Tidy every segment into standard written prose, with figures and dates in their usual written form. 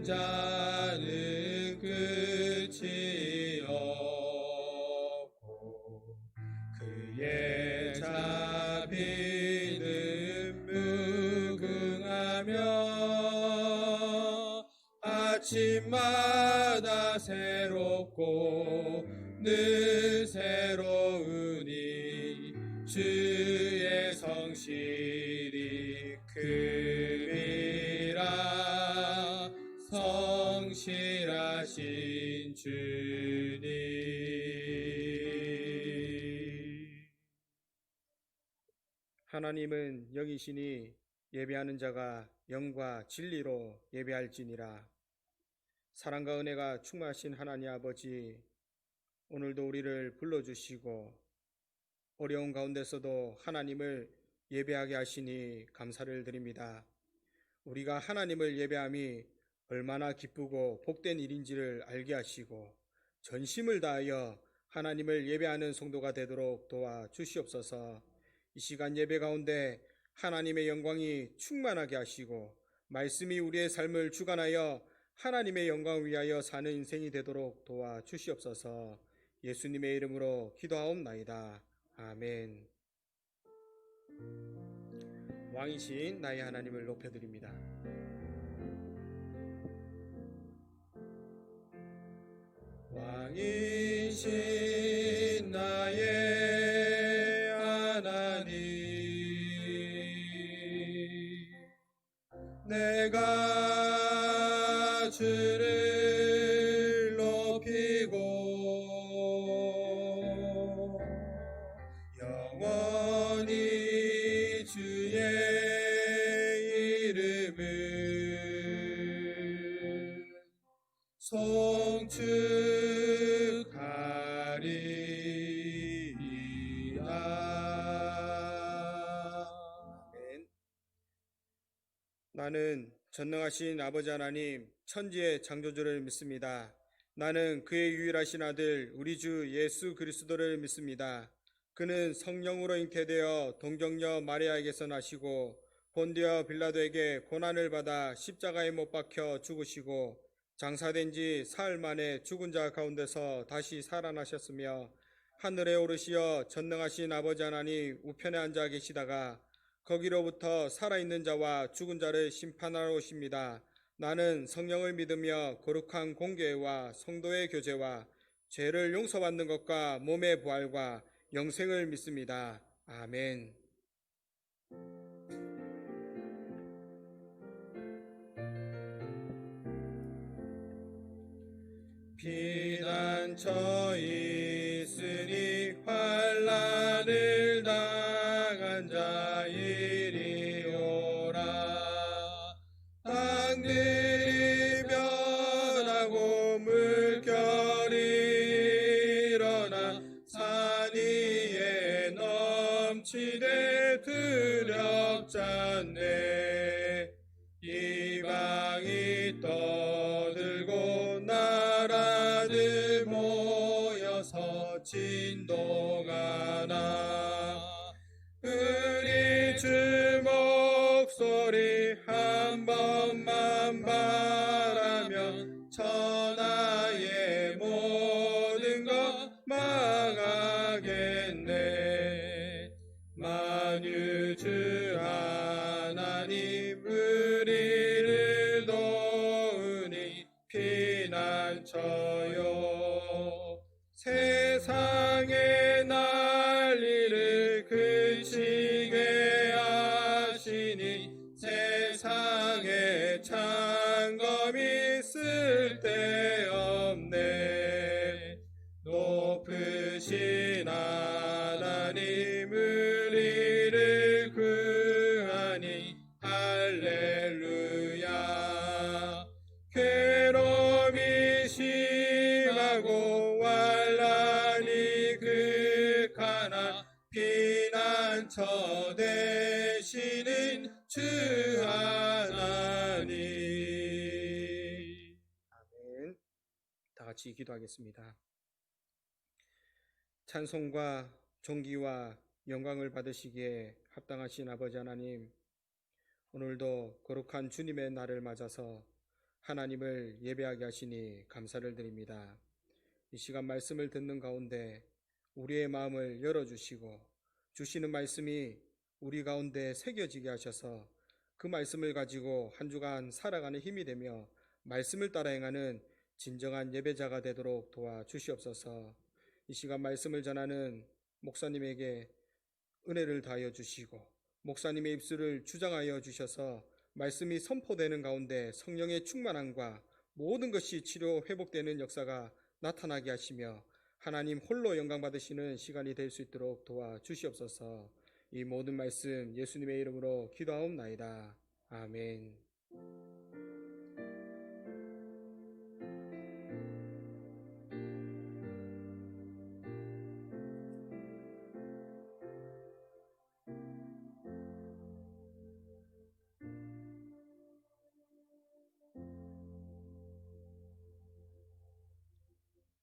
자는 끝이 없고 그의 자비는 무궁하며 아침마다 새롭고 늘 새로우니 주의 성실이 크니라. 성실하신 주님. 하나님은 영이시니 예배하는 자가 영과 진리로 예배할지니라. 사랑과 은혜가 충만하신 하나님 아버지, 오늘도 우리를 불러주시고 어려운 가운데서도 하나님을 예배하게 하시니 감사를 드립니다. 우리가 하나님을 예배함이 얼마나 기쁘고 복된 일인지를 알게 하시고 전심을 다하여 하나님을 예배하는 성도가 되도록 도와주시옵소서. 이 시간 예배 가운데 하나님의 영광이 충만하게 하시고 말씀이 우리의 삶을 주관하여 하나님의 영광을 위하여 사는 인생이 되도록 도와주시옵소서. 예수님의 이름으로 기도하옵나이다. 아멘. 왕이신 나의 하나님을 높여드립니다. 왕이신 나의 하나님, 내가 주를 높이고 영원히 주의 이름을 송축하리이다. 아멘. 나는 전능하신 아버지 하나님 천지의 창조주를 믿습니다. 나는 그의 유일하신 아들 우리 주 예수 그리스도를 믿습니다. 그는 성령으로 잉태되어 동정녀 마리아에게서 나시고 본디어 빌라도에게 고난을 받아 십자가에 못 박혀 죽으시고 장사된 지 사흘 만에 죽은 자 가운데서 다시 살아나셨으며 하늘에 오르시어 전능하신 아버지 하나님 우편에 앉아 계시다가 거기로부터 살아있는 자와 죽은 자를 심판하러 오십니다. 나는 성령을 믿으며 거룩한 공교회와 성도의 교제와 죄를 용서받는 것과 몸의 부활과 영생을 믿습니다. 아멘. 피난처 있으니 환난을 당한 자 이리 오라. 땅들이 변하고 물결이 일어나 산 위에 넘치되 두렵잖네. 이방이 떠들고 나라들 모여서 진동하나. 우리 주 목소리 한 번만 바라면 천하의 모든 것 망하겠네. 만유주 하나님 우리를 도우니 피난처요. 세상의 난리를 그치게 하시니 세상에 창검이 쓸데없네. 높으신 하나님 우리를 구하니 할렐루야. 괴로움이 심하고 환난이 극하나 피난처 되시는 주 하나님. 아멘. 다 같이 기도하겠습니다. 찬송과 존귀와 영광을 받으시기에 합당하신 아버지 하나님, 오늘도 거룩한 주님의 날을 맞아서 하나님을 예배하게 하시니 감사를 드립니다. 이 시간 말씀을 듣는 가운데 우리의 마음을 열어주시고 주시는 말씀이 우리 가운데 새겨지게 하셔서 그 말씀을 가지고 한 주간 살아가는 힘이 되며 말씀을 따라 행하는 진정한 예배자가 되도록 도와주시옵소서. 이 시간 말씀을 전하는 목사님에게 은혜를 다하여 주시고 목사님의 입술을 주장하여 주셔서 말씀이 선포되는 가운데 성령의 충만함과 모든 것이 치료 회복되는 역사가 나타나게 하시며 하나님 홀로 영광 받으시는 시간이 될 수 있도록 도와주시옵소서. 이 모든 말씀 예수님의 이름으로 기도하옵나이다. 아멘.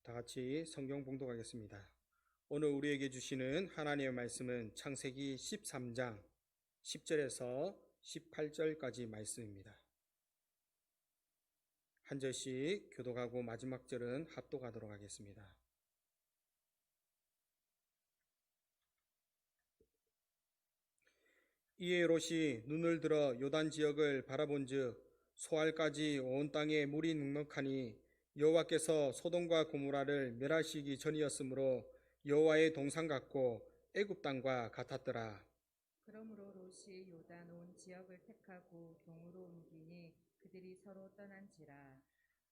다 같이 성경 봉독하겠습니다. 오늘 우리에게 주시는 하나님의 말씀은 창세기 13장 10절에서 18절까지 말씀입니다. 한 절씩 교독하고 마지막 절은 합독하도록 하겠습니다. 이에 롯이 눈을 들어 요단 지역을 바라본즉 소알까지 온 땅에 물이 눅눅하니 여호와께서 소돔과 고모라를 멸하시기 전이었으므로 여호와의 동산 같고 애굽 땅과 같았더라. 그러므로 롯이 요단 온 지역을 택하고 동으로 옮기니 그들이 서로 떠난지라.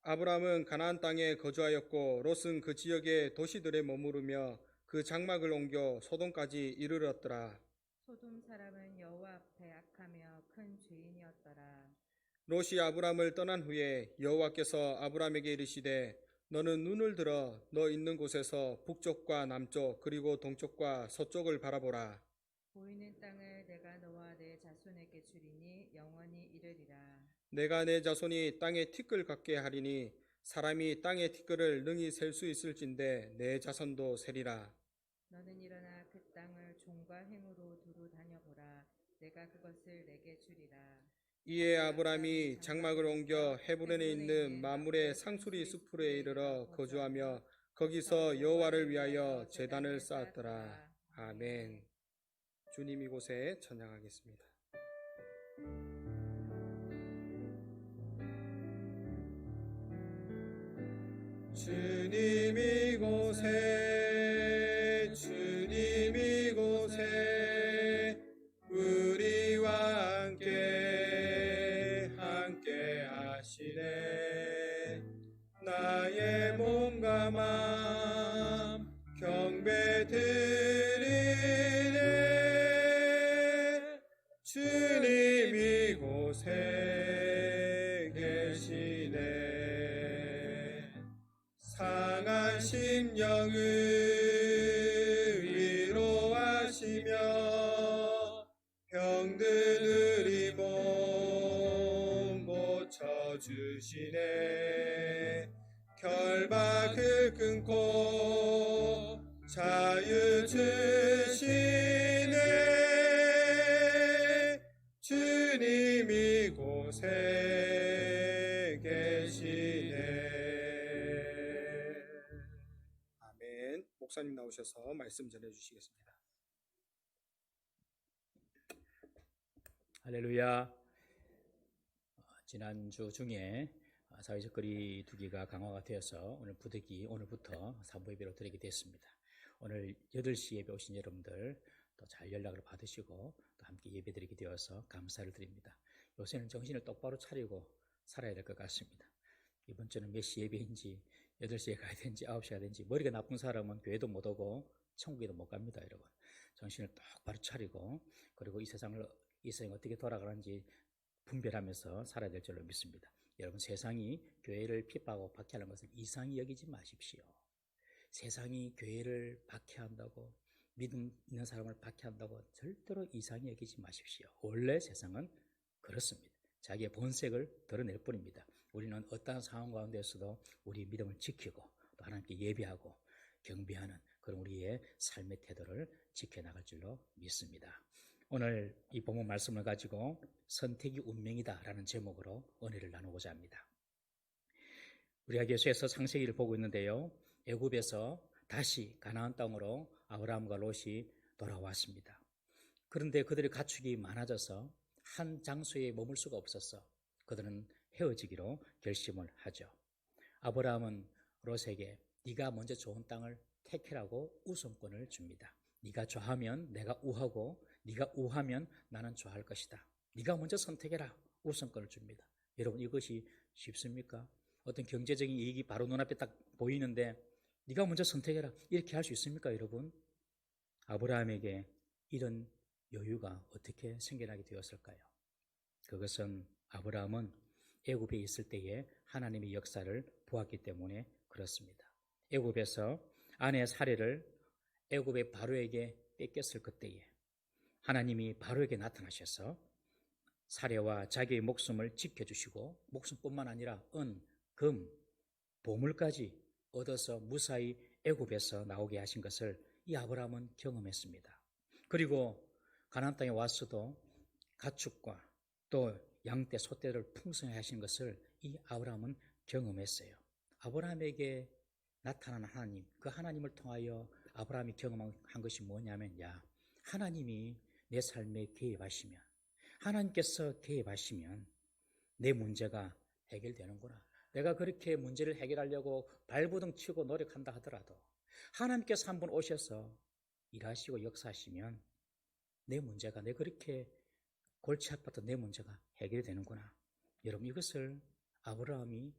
아브람은 가나안 땅에 거주하였고 롯은 그 지역의 도시들에 머무르며 그 장막을 옮겨 소돔까지 이르렀더라. 소돔 사람은 여호와 앞에 악하며 큰 죄인이었더라. 롯이 아브람을 떠난 후에 여호와께서 아브람에게 이르시되 너는 눈을 들어 너 있는 곳에서 북쪽과 남쪽 그리고 동쪽과 서쪽을 바라보라. 보이는 땅을 내가 너와 내 자손에게 주리니 영원히 이르리라. 내가 내 자손이 땅의 티끌 같게 하리니 사람이 땅의 티끌을 능히 셀 수 있을진데 내 자손도 세리라. 너는 일어나 그 땅을 종과 행으로 두루 다녀보라. 내가 그것을 내게 주리라. 이에 아브람이 장막을 옮겨 헤브론에 있는 마물의 상수리 숲으로 이르러 거주하며 거기서 여호와를 위하여 제단을 쌓았더라. 아멘. 주님 이곳에 찬양하겠습니다. 주님 이곳에 주님 이곳에 우리와 함께 하시네. 나의 몸과 맘 경배 드리네. 주님 이곳에 계시네. 상한 심령을 위로하시며 병든 우리 몸 고쳐주시네. 결박을 끊고 자유 주시네. 주님 이곳에 계시네. 아멘. 목사님 나오셔서 말씀 전해주시겠습니다. 할렐루야. 지난주 중에 사회적 거리 두기가 강화가 되어서 오늘 오늘부터 사부 예배로 드리게 됐습니다. 오늘 8시 예배 오신 여러분들 또 잘 연락을 받으시고 또 함께 예배 드리게 되어서 감사를 드립니다. 요새는 정신을 똑바로 차리고 살아야 될 것 같습니다. 이번 주는 몇 시 예배인지 8시에 가야 되는지 9시에 가야 되는지 머리가 나쁜 사람은 교회도 못 오고 천국에도 못 갑니다. 여러분 정신을 똑바로 차리고 그리고 이 세상이 어떻게 돌아가는지 분별하면서 살아야 될 줄로 믿습니다. 여러분 세상이 교회를 핍박하고 박해하는 것을 이상히 여기지 마십시오. 세상이 교회를 박해한다고 믿음 있는 사람을 박해한다고 절대로 이상히 여기지 마십시오. 원래 세상은 그렇습니다. 자기의 본색을 드러낼 뿐입니다. 우리는 어떠한 상황 가운데서도 우리 믿음을 지키고 또 하나님께 예배하고 경배하는 그런 우리의 삶의 태도를 지켜나갈 줄로 믿습니다. 오늘 이 본문 말씀을 가지고 선택이 운명이다 라는 제목으로 은혜를 나누고자 합니다. 우리가 계속해서 창세기를 보고 있는데요. 애굽에서 다시 가나안 땅으로 아브라함과 롯이 돌아왔습니다. 그런데 그들의 가축이 많아져서 한 장소에 머물 수가 없어서 그들은 헤어지기로 결심을 하죠. 아브라함은 롯에게 네가 먼저 좋은 땅을 택해라고 우선권을 줍니다. 네가 좌하면 내가 우하고 네가 우하면 나는 좌할 것이다. 네가 먼저 선택해라. 우선권을 줍니다. 여러분, 이것이 쉽습니까? 어떤 경제적인 이익이 바로 눈앞에 딱 보이는데 네가 먼저 선택해라. 이렇게 할 수 있습니까, 여러분? 아브라함에게 이런 여유가 어떻게 생겨나게 되었을까요? 그것은 아브라함은 애굽에 있을 때에 하나님의 역사를 보았기 때문에 그렇습니다. 애굽에서 아내 사례를 애굽의 바로에게 뺏겼을 그때에 하나님이 바로에게 나타나셔서 사례와 자기의 목숨을 지켜주시고 목숨뿐만 아니라 은, 금, 보물까지 얻어서 무사히 애굽에서 나오게 하신 것을 이 아브라함은 경험했습니다. 그리고 가나안 땅에 와서도 가축과 또 양떼, 소떼를 풍성하게 하신 것을 이 아브라함은 경험했어요. 아브라함에게 나타난 하나님, 그 하나님을 통하여 아브라함이 경험한 것이 뭐냐면, 하나님이 내 삶에 개입하시면, 하나님께서 개입하시면 내 문제가 해결되는구나. 내가 그렇게 문제를 해결하려고 발버둥 치고 노력한다 하더라도 하나님께서 한번 오셔서 일하시고 역사하시면 내 문제가, 내 그렇게 골치 아팠던 내 문제가 해결이 되는구나. 여러분, 이것을 아브라함이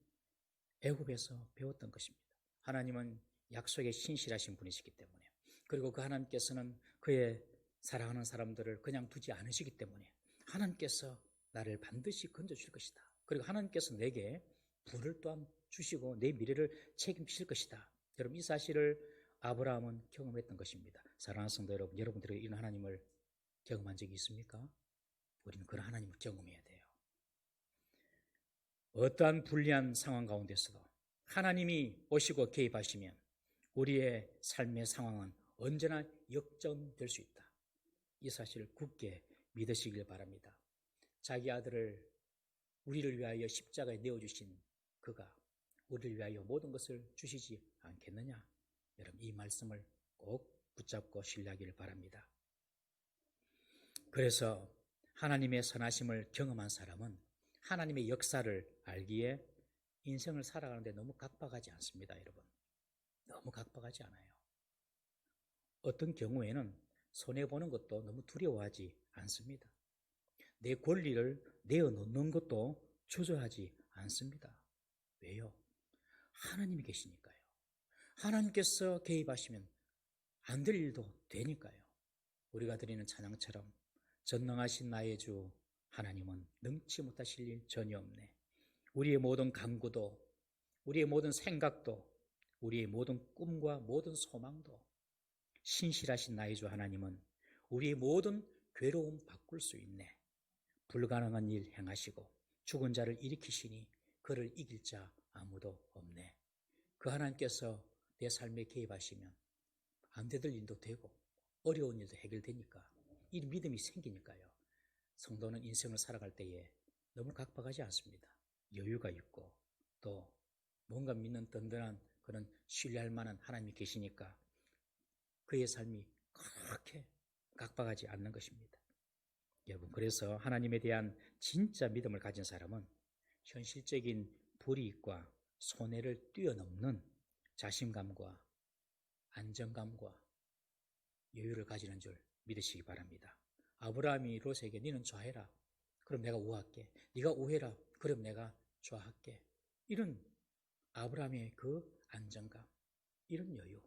애굽에서 배웠던 것입니다. 하나님은 약속에 신실하신 분이시기 때문에, 그리고 그 하나님께서는 그의 사랑하는 사람들을 그냥 두지 않으시기 때문에 하나님께서 나를 반드시 건져줄 것이다. 그리고 하나님께서 내게 부를 또한 주시고 내 미래를 책임지실 것이다. 여러분, 이 사실을 아브라함은 경험했던 것입니다. 사랑하는 성도 여러분, 여러분들이 이런 하나님을 경험한 적이 있습니까? 우리는 그런 하나님을 경험해야 돼요. 어떠한 불리한 상황 가운데서도 하나님이 오시고 개입하시면 우리의 삶의 상황은 언제나 역전될 수 있다. 이 사실을 굳게 믿으시길 바랍니다. 자기 아들을 우리를 위하여 십자가에 내어주신 그가 우리를 위하여 모든 것을 주시지 않겠느냐? 여러분, 이 말씀을 꼭 붙잡고 신뢰하기를 바랍니다. 그래서 하나님의 선하심을 경험한 사람은 하나님의 역사를 알기에 인생을 살아가는데 너무 각박하지 않습니다, 여러분. 너무 각박하지 않아요. 어떤 경우에는 손해보는 것도 너무 두려워하지 않습니다. 내 권리를 내어놓는 것도 주저하지 않습니다. 왜요? 하나님이 계시니까요. 하나님께서 개입하시면 안 될 일도 되니까요. 우리가 드리는 찬양처럼 전능하신 나의 주 하나님은 능치 못하실 일 전혀 없네. 우리의 모든 간구도, 우리의 모든 생각도, 우리의 모든 꿈과 모든 소망도 신실하신 나의 주 하나님은 우리의 모든 괴로움 바꿀 수 있네. 불가능한 일 행하시고 죽은 자를 일으키시니 그를 이길 자 아무도 없네. 그 하나님께서 내 삶에 개입하시면 안 되던 일도 되고 어려운 일도 해결되니까, 이 믿음이 생기니까요. 성도는 인생을 살아갈 때에 너무 각박하지 않습니다. 여유가 있고 또 뭔가 믿는 든든한 그런 신뢰할 만한 하나님이 계시니까 그의 삶이 그렇게 각박하지 않는 것입니다. 여러분, 그래서 하나님에 대한 진짜 믿음을 가진 사람은 현실적인 불이익과 손해를 뛰어넘는 자신감과 안정감과 여유를 가지는 줄 믿으시기 바랍니다. 아브라함이 롯에게 너는 좌해라. 그럼 내가 우할게. 네가 우해라. 그럼 내가 좌할게. 이런 아브라함의 그 안정감, 이런 여유,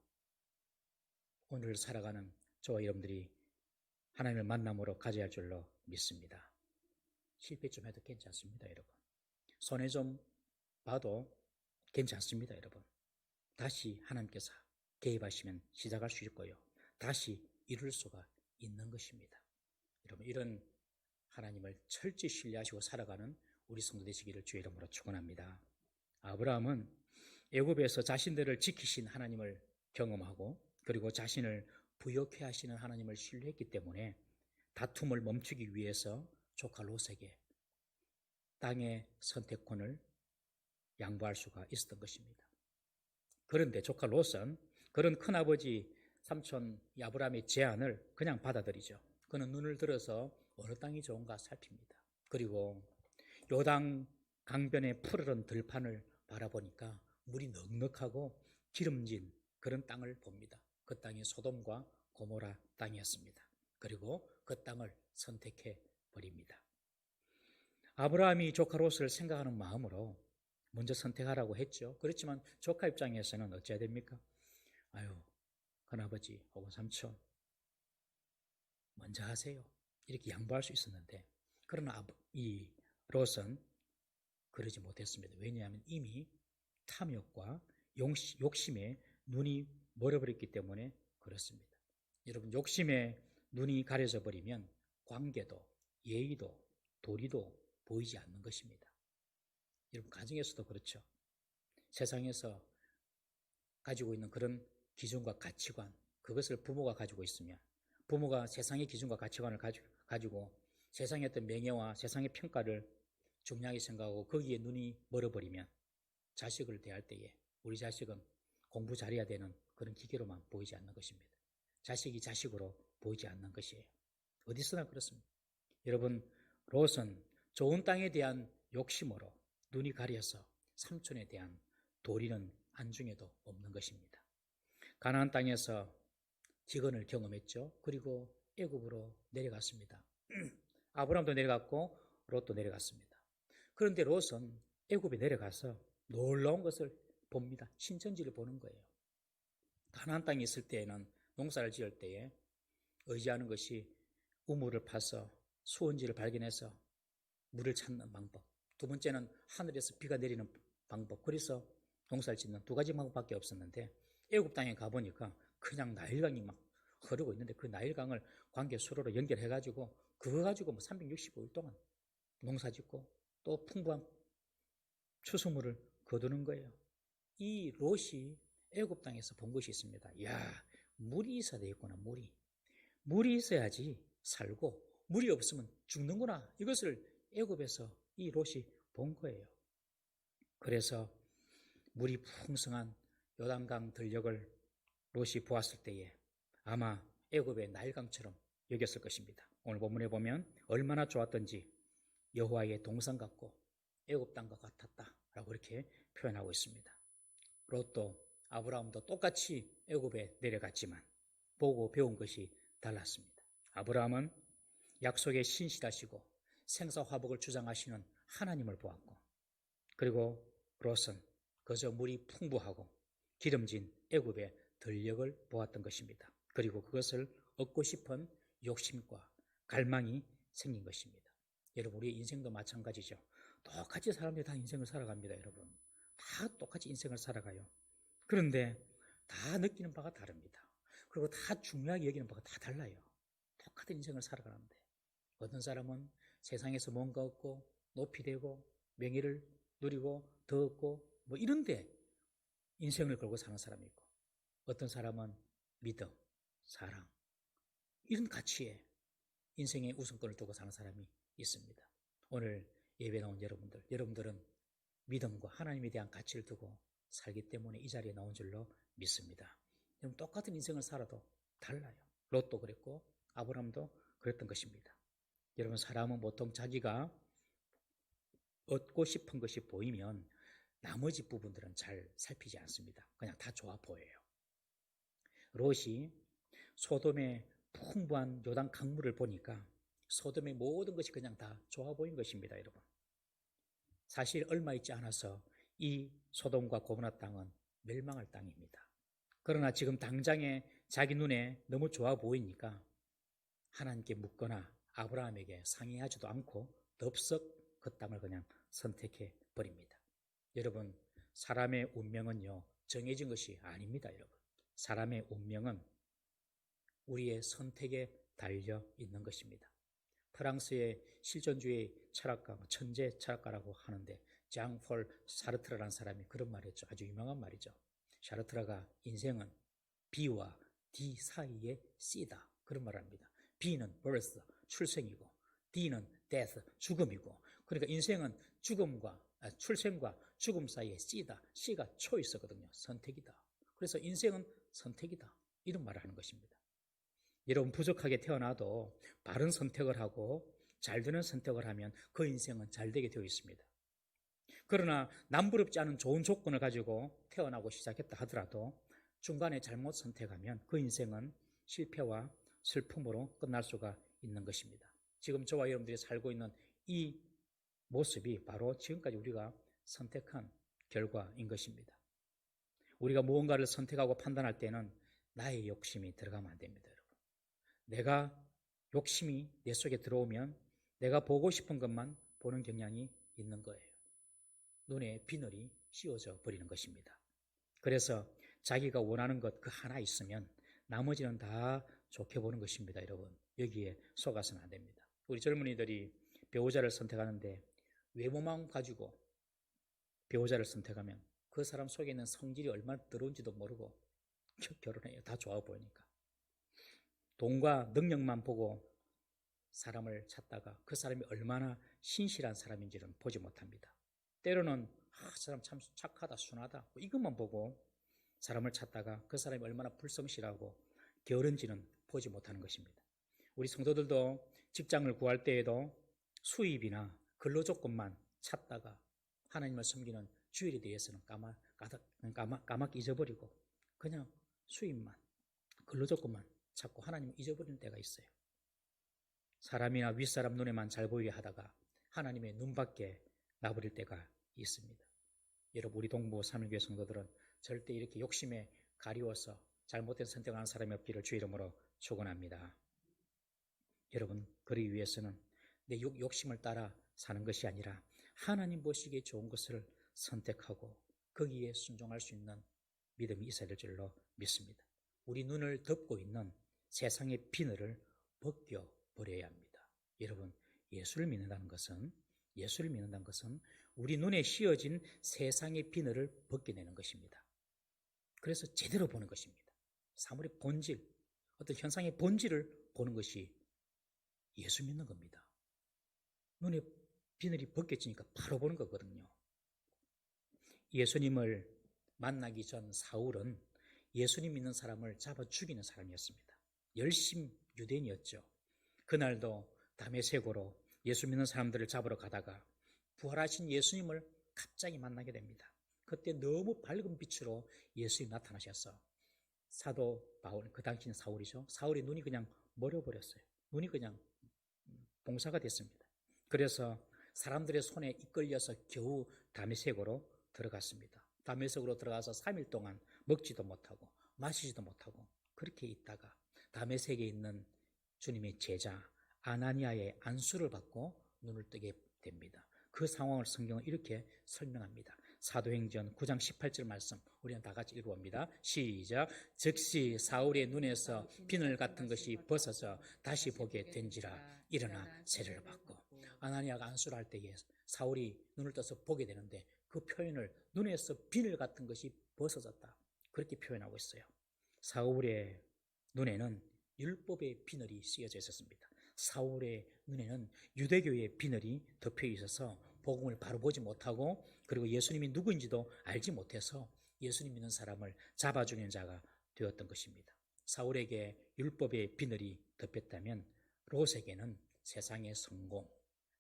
오늘 살아가는 저와 여러분들이 하나님을 만남으로 가져야 할 줄로 믿습니다. 실패 좀 해도 괜찮습니다, 여러분. 손해 좀 봐도 괜찮습니다, 여러분. 다시 하나님께서 개입하시면 시작할 수 있고요. 다시 이룰 수가 있는 것입니다. 여러분, 이런 하나님을 철저히 신뢰하시고 살아가는 우리 성도 되시기를 주의 이름으로 축원합니다. 아브라함은 애굽에서 자신들을 지키신 하나님을 경험하고 그리고 자신을 부욕해 하시는 하나님을 신뢰했기 때문에 다툼을 멈추기 위해서 조카 롯에게 땅의 선택권을 양보할 수가 있었던 것입니다. 그런데 조카 롯은 그런 큰아버지 삼촌 아브라함의 제안을 그냥 받아들이죠. 그는 눈을 들어서 어느 땅이 좋은가 살핍니다. 그리고 요단 강변의 푸르른 들판을 바라보니까 물이 넉넉하고 기름진 그런 땅을 봅니다. 그 땅이 소돔과 고모라 땅이었습니다. 그리고 그 땅을 선택해 버립니다. 아브라함이 조카 롯을 생각하는 마음으로 먼저 선택하라고 했죠. 그렇지만 조카 입장에서는 어찌해야 됩니까? 아유, 큰아버지 혹은 삼촌 먼저 하세요. 이렇게 양보할 수 있었는데, 그러나 이 롯은 그러지 못했습니다. 왜냐하면 이미 탐욕과 욕심에 눈이 멀어버렸기 때문에 그렇습니다. 여러분, 욕심에 눈이 가려져 버리면 관계도 예의도 도리도 보이지 않는 것입니다. 여러분, 가정에서도 그렇죠. 세상에서 가지고 있는 그런 기준과 가치관, 그것을 부모가 가지고 있으면, 부모가 세상의 기준과 가치관을 가지고 세상의 어떤 명예와 세상의 평가를 중요하게 생각하고 거기에 눈이 멀어버리면 자식을 대할 때에 우리 자식은 공부 잘해야 되는 그런 기계로만 보이지 않는 것입니다. 자식이 자식으로 보이지 않는 것이에요. 어디서나 그렇습니다. 여러분, 롯은 좋은 땅에 대한 욕심으로 눈이 가려서 삼촌에 대한 도리는 안중에도 없는 것입니다. 가나안 땅에서 기근을 경험했죠. 그리고 애굽으로 내려갔습니다. 아브람도 내려갔고 롯도 내려갔습니다. 그런데 롯은 애굽에 내려가서 놀라운 것을 봅니다. 신천지를 보는 거예요. 가나안 땅에 있을 때에는 농사를 지을 때에 의지하는 것이 우물을 파서 수원지를 발견해서 물을 찾는 방법, 두 번째는 하늘에서 비가 내리는 방법, 그래서 농사를 짓는 두 가지 방법밖에 없었는데 애굽 땅에 가보니까 그냥 나일강이 막 흐르고 있는데 그 나일강을 관계 수로로 연결해가지고 그거 가지고 365일 동안 농사 짓고 또 풍부한 추수물을 거두는 거예요. 이 롯이 애굽 땅에서 본 것이 있습니다. 이야, 물이 있어야 되겠구나. 물이 있어야지 살고 물이 없으면 죽는구나. 이것을 애굽에서 이 롯이 본 거예요. 그래서 물이 풍성한 요단강 들녘을 롯이 보았을 때에 아마 애굽의 나일강처럼 여겼을 것입니다. 오늘 본문에 보면 얼마나 좋았던지 여호와의 동산 같고 애굽 땅과 같았다라고 이렇게 표현하고 있습니다. 롯도 아브라함도 똑같이 애굽에 내려갔지만 보고 배운 것이 달랐습니다. 아브라함은 약속에 신실하시고 생사화복을 주장하시는 하나님을 보았고, 그리고 롯은 그저 물이 풍부하고 기름진 애굽의 들녘을 보았던 것입니다. 그리고 그것을 얻고 싶은 욕심과 갈망이 생긴 것입니다. 여러분, 우리의 인생도 마찬가지죠. 똑같이 사람들이 다 인생을 살아갑니다. 여러분, 다 똑같이 인생을 살아가요. 그런데 다 느끼는 바가 다릅니다. 그리고 다 중요하게 여기는 바가 다 달라요. 똑같은 인생을 살아가는데 어떤 사람은 세상에서 뭔가 얻고 높이 되고 명예를 누리고 더 얻고 뭐 이런데 인생을 걸고 사는 사람이 있고, 어떤 사람은 믿음, 사랑, 이런 가치에 인생의 우선권을 두고 사는 사람이 있습니다. 오늘 예배 나온 여러분들은 믿음과 하나님에 대한 가치를 두고 살기 때문에 이 자리에 나온 줄로 믿습니다. 여러분, 똑같은 인생을 살아도 달라요. 롯도 그랬고 아브라함도 그랬던 것입니다. 여러분, 사람은 보통 자기가 얻고 싶은 것이 보이면 나머지 부분들은 잘 살피지 않습니다. 그냥 다 좋아 보여요. 롯이 소돔의 풍부한 요단 강물을 보니까 소돔의 모든 것이 그냥 다 좋아 보인 것입니다. 여러분, 사실 얼마 있지 않아서 이 소돔과 고모라 땅은 멸망할 땅입니다. 그러나 지금 당장에 자기 눈에 너무 좋아 보이니까 하나님께 묻거나 아브라함에게 상의하지도 않고 덥석 그 땅을 그냥 선택해 버립니다. 여러분, 사람의 운명은요 정해진 것이 아닙니다. 여러분, 사람의 운명은 우리의 선택에 달려 있는 것입니다. 프랑스의 실존주의 철학가, 천재 철학가라고 하는데 장폴 사르트르라는 사람이 그런 말을 했죠. 아주 유명한 말이죠. 사르트르가 인생은 B와 D 사이의 C다, 그런 말을 합니다. B는 birth, 출생이고 D는 death, 죽음이고, 그러니까 인생은 죽음과 출생과 죽음 사이에 씨다. 씨가 초이스거든요. 선택이다. 그래서 인생은 선택이다. 이런 말을 하는 것입니다. 여러분 부족하게 태어나도 바른 선택을 하고 잘 되는 선택을 하면 그 인생은 잘 되게 되어 있습니다. 그러나 남부럽지 않은 좋은 조건을 가지고 태어나고 시작했다 하더라도 중간에 잘못 선택하면 그 인생은 실패와 슬픔으로 끝날 수가 있는 것입니다. 지금 저와 여러분들이 살고 있는 이 모습이 바로 지금까지 우리가 선택한 결과인 것입니다. 우리가 무언가를 선택하고 판단할 때는 나의 욕심이 들어가면 안 됩니다, 여러분. 내가 욕심이 내 속에 들어오면 내가 보고 싶은 것만 보는 경향이 있는 거예요. 눈에 비늘이 씌워져 버리는 것입니다. 그래서 자기가 원하는 것 그 하나 있으면 나머지는 다 좋게 보는 것입니다, 여러분. 여기에 속아서는 안 됩니다. 우리 젊은이들이 배우자를 선택하는데 외모만 가지고 배우자를 선택하면 그 사람 속에 있는 성질이 얼마나 더러운지도 모르고 결혼해요. 다 좋아 보이니까. 돈과 능력만 보고 사람을 찾다가 그 사람이 얼마나 신실한 사람인지는 보지 못합니다. 때로는 저 사람 참 착하다, 순하다 이것만 보고 사람을 찾다가 그 사람이 얼마나 불성실하고 게으른지는 보지 못하는 것입니다. 우리 성도들도 직장을 구할 때에도 수입이나 근로 조건만 찾다가 하나님을 섬기는 주일에 대해서는 까맣게 잊어버리고 그냥 수입만, 근로 조건만 찾고 하나님을 잊어버리는 때가 있어요. 사람이나 윗사람 눈에만 잘 보이게 하다가 하나님의 눈밖에 나버릴 때가 있습니다. 여러분 우리 동부 3일교회 성도들은 절대 이렇게 욕심에 가리워서 잘못된 선택을 하는 사람이 없기를 주 이름으로 축원합니다. 여러분 그러기 위해서는 내 욕심을 따라 사는 것이 아니라 하나님 보시기에 좋은 것을 선택하고 거기에 순종할 수 있는 믿음이 있어야 될 줄로 믿습니다. 우리 눈을 덮고 있는 세상의 비늘을 벗겨버려야 합니다. 여러분 예수를 믿는다는 것은 우리 눈에 씌어진 세상의 비늘을 벗겨내는 것입니다. 그래서 제대로 보는 것입니다. 사물의 본질, 어떤 현상의 본질을 보는 것이 예수 믿는 겁니다. 눈에 비늘이 벗겨지니까 바로 보는 거거든요. 예수님을 만나기 전 사울은 예수님 믿는 사람을 잡아 죽이는 사람이었습니다. 열심 유대인이었죠. 그날도 다메섹으로 예수 믿는 사람들을 잡으러 가다가 부활하신 예수님을 갑자기 만나게 됩니다. 그때 너무 밝은 빛으로 예수님이 나타나셔서 사도 바울, 그 당시는 사울이죠. 사울의 눈이 그냥 멀어버렸어요. 눈이 그냥 봉사가 됐습니다. 그래서 사람들의 손에 이끌려서 겨우 다메섹으로 들어갔습니다. 다메섹으로 들어가서 3일 동안 먹지도 못하고 마시지도 못하고 그렇게 있다가 다메섹에 있는 주님의 제자 아나니아의 안수를 받고 눈을 뜨게 됩니다. 그 상황을 성경은 이렇게 설명합니다. 사도행전 9장 18절 말씀 우리는 다 같이 읽어봅니다. 시작. 즉시 사울의 눈에서 비늘 같은 것이 벗어져 다시 보게 된지라. 일어나 세례를 받고. 아나니아가 안수를 할 때에 사울이 눈을 떠서 보게 되는데 그 표현을 눈에서 비늘 같은 것이 벗어졌다 그렇게 표현하고 있어요. 사울의 눈에는 율법의 비늘이 씌어져 있었습니다. 사울의 눈에는 유대교의 비늘이 덮여 있어서 복음을 바로 보지 못하고 그리고 예수님이 누구인지도 알지 못해서 예수님 믿는 사람을 잡아 죽이는 자가 되었던 것입니다. 사울에게 율법의 비늘이 덮였다면 롯에게는 세상의 성공,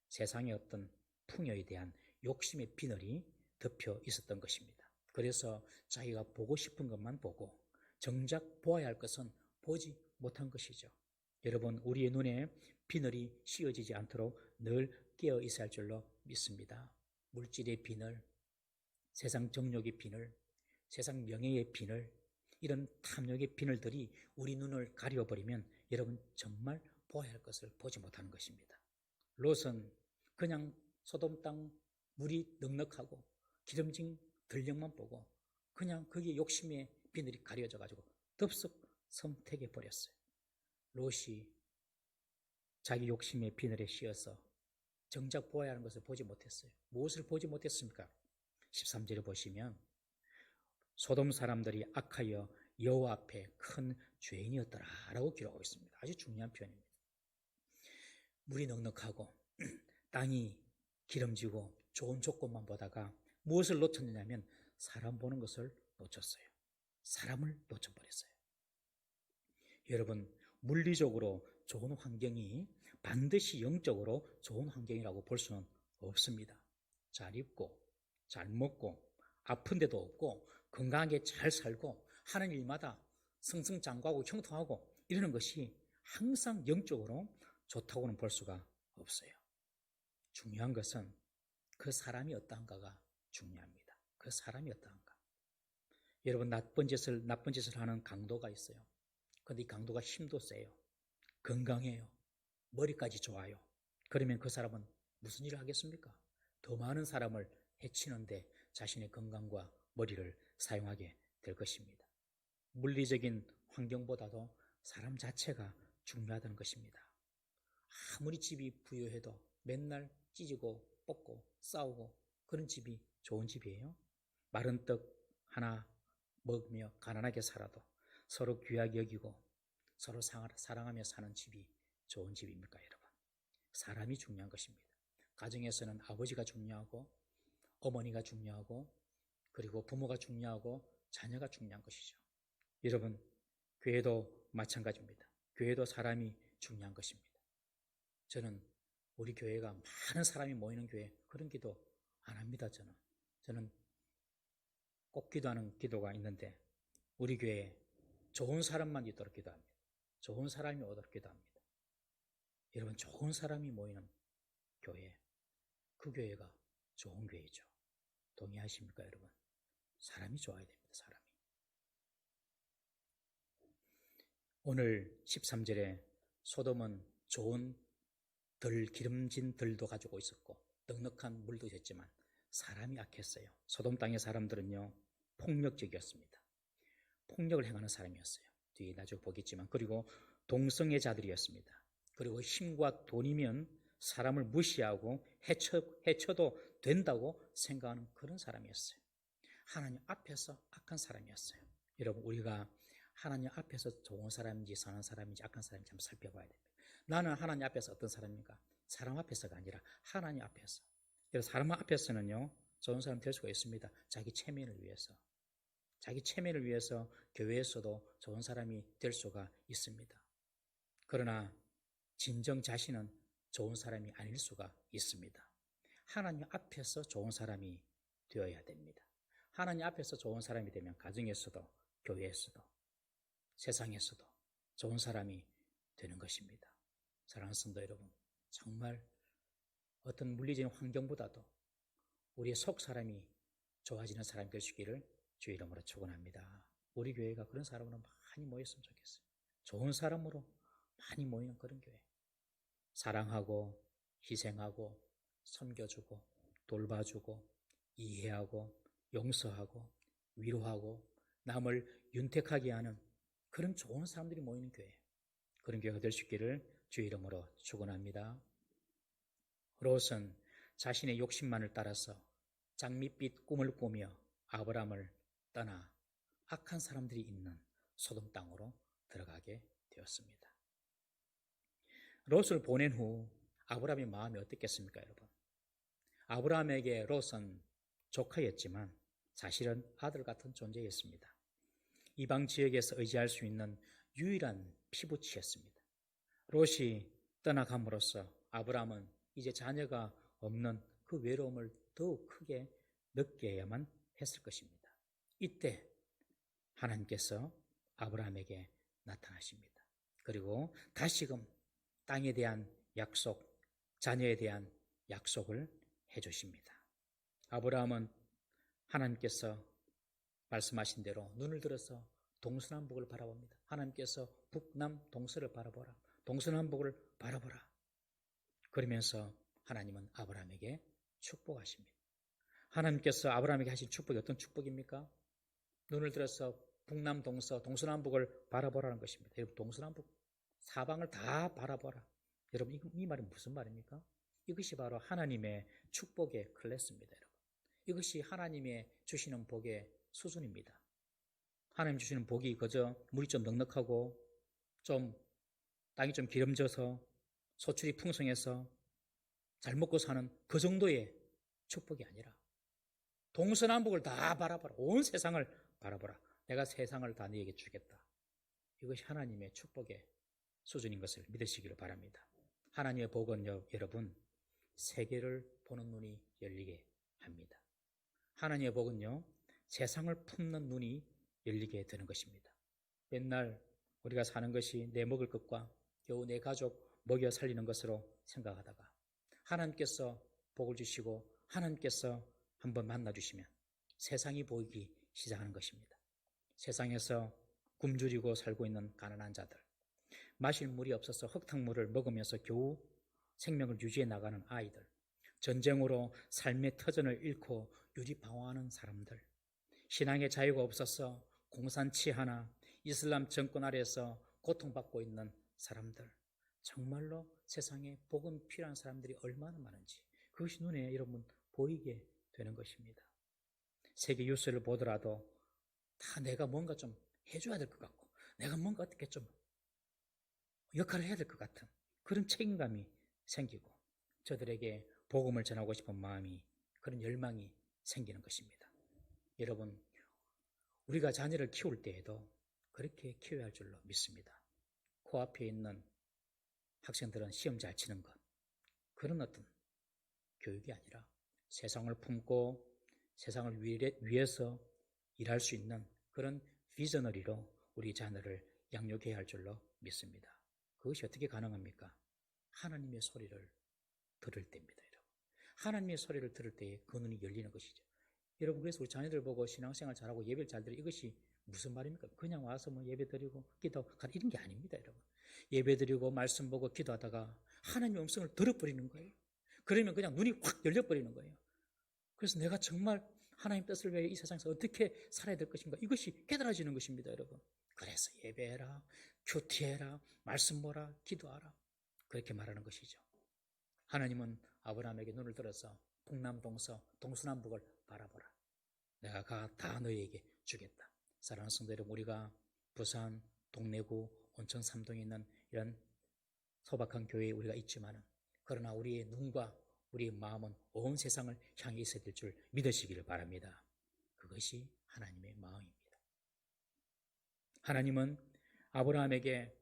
세상의 어떤 풍요에 대한 욕심의 비늘이 덮여 있었던 것입니다. 그래서 자기가 보고 싶은 것만 보고 정작 보아야 할 것은 보지 못한 것이죠. 여러분 우리의 눈에 비늘이 씌어지지 않도록 늘 깨어 있어야 할 줄로 믿습니다. 물질의 비늘, 세상 정욕의 비늘, 세상 명예의 비늘, 이런 탐욕의 비늘들이 우리 눈을 가려버리면 여러분 정말 보아야 할 것을 보지 못하는 것입니다. 롯은 그냥 소돔 땅 물이 넉넉하고 기름진 들녘만 보고 그냥 거기에 욕심의 비늘이 가려져 가지고 덥석 선택해 버렸어요. 롯이 자기 욕심의 비늘에 씌어서 정작 보아야 하는 것을 보지 못했어요. 무엇을 보지 못했습니까? 13절에 보시면 소돔 사람들이 악하여 여호와 앞에 큰 죄인이었더라라고 기록하고 있습니다. 아주 중요한 표현입니다. 물이 넉넉하고 땅이 기름지고 좋은 조건만 보다가 무엇을 놓쳤느냐면 사람 보는 것을 놓쳤어요. 사람을 놓쳐버렸어요. 여러분, 물리적으로 좋은 환경이 반드시 영적으로 좋은 환경이라고 볼 수는 없습니다. 잘 입고, 잘 먹고, 아픈 데도 없고, 건강하게 잘 살고, 하는 일마다 승승장구하고 형통하고 이러는 것이 항상 영적으로 좋다고는 볼 수가 없어요. 중요한 것은 그 사람이 어떠한가가 중요합니다. 그 사람이 어떠한가. 여러분, 나쁜 짓을 하는 강도가 있어요. 그런데 이 강도가 힘도 세요. 건강해요. 머리까지 좋아요. 그러면 그 사람은 무슨 일을 하겠습니까? 더 많은 사람을 해치는데 자신의 건강과 머리를 사용하게 될 것입니다. 물리적인 환경보다도 사람 자체가 중요하다는 것입니다. 아무리 집이 부유해도 맨날 찢고 뽑고 싸우고 그런 집이 좋은 집이에요? 마른 떡 하나 먹으며 가난하게 살아도 서로 귀하게 여기고 서로 사랑하며 사는 집이 좋은 집입니까, 여러분? 사람이 중요한 것입니다. 가정에서는 아버지가 중요하고 어머니가 중요하고 그리고 부모가 중요하고 자녀가 중요한 것이죠. 여러분, 교회도 마찬가지입니다. 교회도 사람이 중요한 것입니다. 저는 우리 교회가 많은 사람이 모이는 교회 그런 기도 안 합니다. 저는 꼭 기도하는 기도가 있는데 우리 교회에 좋은 사람만 있도록 기도합니다. 좋은 사람이 오도록 기도합니다. 여러분, 좋은 사람이 모이는 교회, 그 교회가 좋은 교회죠. 동의하십니까, 여러분? 사람이 좋아야 됩니다. 사람이. 오늘 13절에 소돔은 좋은 기름진 들도 가지고 있었고 넉넉한 물도 있었지만 사람이 악했어요. 소돔 땅의 사람들은요, 폭력적이었습니다. 폭력을 행하는 사람이었어요. 뒤에 나중에 보겠지만, 그리고 동성애 자들이었습니다. 그리고 힘과 돈이면 사람을 무시하고 해쳐도 된다고 생각하는 그런 사람이었어요. 하나님 앞에서 악한 사람이었어요. 여러분, 우리가 하나님 앞에서 좋은 사람인지 선한 사람인지 악한 사람인지 한번 살펴봐야 됩니다. 나는 하나님 앞에서 어떤 사람입니까? 사람 앞에서가 아니라 하나님 앞에서. 그래서 사람 앞에서는요, 좋은 사람 될 수가 있습니다. 자기 체면을 위해서. 자기 체면을 위해서 교회에서도 좋은 사람이 될 수가 있습니다. 그러나 진정 자신은 좋은 사람이 아닐 수가 있습니다. 하나님 앞에서 좋은 사람이 되어야 됩니다. 하나님 앞에서 좋은 사람이 되면 가정에서도 교회에서도 세상에서도 좋은 사람이 되는 것입니다. 사랑하는 성도 여러분, 정말 어떤 물리적인 환경보다도 우리의 속 사람이 좋아지는 사람이 될 수 있기를 주의 이름으로 축원합니다. 우리 교회가 그런 사람으로 많이 모였으면 좋겠어요. 좋은 사람으로 많이 모이는 그런 교회. 사랑하고 희생하고 섬겨주고 돌봐주고 이해하고 용서하고 위로하고 남을 윤택하게 하는 그런 좋은 사람들이 모이는 교회. 그런 교회가 될 수 있기를 주의 이름으로 축원합니다. 롯은 자신의 욕심만을 따라서 장밋빛 꿈을 꾸며 아브람을 떠나 악한 사람들이 있는 소돔 땅으로 들어가게 되었습니다. 롯을 보낸 후 아브람의 마음이 어땠겠습니까, 여러분? 아브람에게 롯은 조카였지만 사실은 아들 같은 존재였습니다. 이방 지역에서 의지할 수 있는 유일한 피부치였습니다. 롯이 떠나감으로써 아브람은 이제 자녀가 없는 그 외로움을 더욱 크게 느껴야만 했을 것입니다. 이때 하나님께서 아브람에게 나타나십니다. 그리고 다시금 땅에 대한 약속, 자녀에 대한 약속을 해주십니다. 아브라함은 하나님께서 말씀하신 대로 눈을 들어서 동서남북을 바라봅니다. 하나님께서 북남동서를 바라보라. 동서남북을 바라보라. 그러면서 하나님은 아브라함에게 축복하십니다. 하나님께서 아브라함에게 하신 축복이 어떤 축복입니까? 눈을 들어서 북남동서, 동서남북을 바라보라는 것입니다. 여러분, 동서남북 사방을 다 바라보라. 여러분, 이 말은 무슨 말입니까? 이것이 바로 하나님의 축복의 클래스입니다. 여러분, 이것이 하나님의 주시는 복의 수준입니다. 하나님 주시는 복이 그저 물이 좀 넉넉하고 땅이 좀 기름져서 소출이 풍성해서 잘 먹고 사는 그 정도의 축복이 아니라 동서남북을 다 바라보라. 온 세상을 바라보라. 내가 세상을 다 너에게 주겠다. 이것이 하나님의 축복의 수준인 것을 믿으시기를 바랍니다. 하나님의 복은 여러분 세계를 보는 눈이 열리게 합니다. 하나님의 복은요 세상을 품는 눈이 열리게 되는 것입니다. 맨날 우리가 사는 것이 내 먹을 것과 겨우 내 가족 먹여 살리는 것으로 생각하다가 하나님께서 복을 주시고 하나님께서 한번 만나주시면 세상이 보이기 시작하는 것입니다. 세상에서 굶주리고 살고 있는 가난한 자들, 마실 물이 없어서 흙탕물을 먹으면서 겨우 생명을 유지해 나가는 아이들, 전쟁으로 삶의 터전을 잃고 유리방황하는 사람들, 신앙의 자유가 없어서 공산치 하나 이슬람 정권 아래에서 고통받고 있는 사람들, 정말로 세상에 복음 필요한 사람들이 얼마나 많은지 그것이 눈에 여러분 보이게 되는 것입니다. 세계 뉴스를 보더라도 다 내가 뭔가 좀 해줘야 될 것 같고 내가 뭔가 어떻게 좀 역할을 해야 될 것 같은 그런 책임감이 생기고 저들에게 복음을 전하고 싶은 마음이 그런 열망이 생기는 것입니다. 여러분 우리가 자녀를 키울 때에도 그렇게 키워야 할 줄로 믿습니다. 코앞에 있는 학생들은 시험 잘 치는 것 그런 어떤 교육이 아니라 세상을 품고 세상을 위해서 일할 수 있는 그런 비저너리로 우리 자녀를 양육해야 할 줄로 믿습니다. 그것이 어떻게 가능합니까? 하나님의 소리를 들을 때입니다. 여러분. 하나님의 소리를 들을 때에 그 눈이 열리는 것이죠. 여러분 그래서 우리 자녀들 보고 신앙생활 잘하고 예배를 잘 드리고 이것이 무슨 말입니까? 그냥 와서 뭐 예배 드리고 기도하고 이런 게 아닙니다. 여러분. 예배 드리고 말씀 보고 기도하다가 하나님의 음성을 들어버리는 거예요. 그러면 그냥 눈이 확 열려버리는 거예요. 그래서 내가 정말 하나님 뜻을 위해 이 세상에서 어떻게 살아야 될 것인가 이것이 깨달아지는 것입니다. 여러분. 그래서 예배해라, 큐티해라, 말씀 보라, 기도하라 그렇게 말하는 것이죠. 하나님은 아브라함에게 눈을 들어서 북남 동서 동서남북을 바라보라. 내가 다 너희에게 주겠다. 사랑하는 성도 여러분, 우리가 부산 동래구 온천 3동에 있는 이런 소박한 교회에 우리가 있지만은 그러나 우리의 눈과 우리의 마음은 온 세상을 향해 있어야 될 줄 믿으시기를 바랍니다. 그것이 하나님의 마음입니다. 하나님은 아브라함에게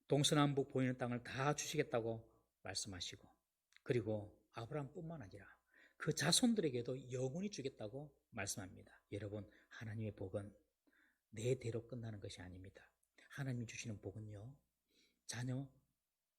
동서남북 보이는 땅을 다 주시겠다고 말씀하시고 그리고 아브라함뿐만 아니라 그 자손들에게도 영원히 주겠다고 말씀합니다. 여러분 하나님의 복은 내 대로 끝나는 것이 아닙니다. 하나님이 주시는 복은요 자녀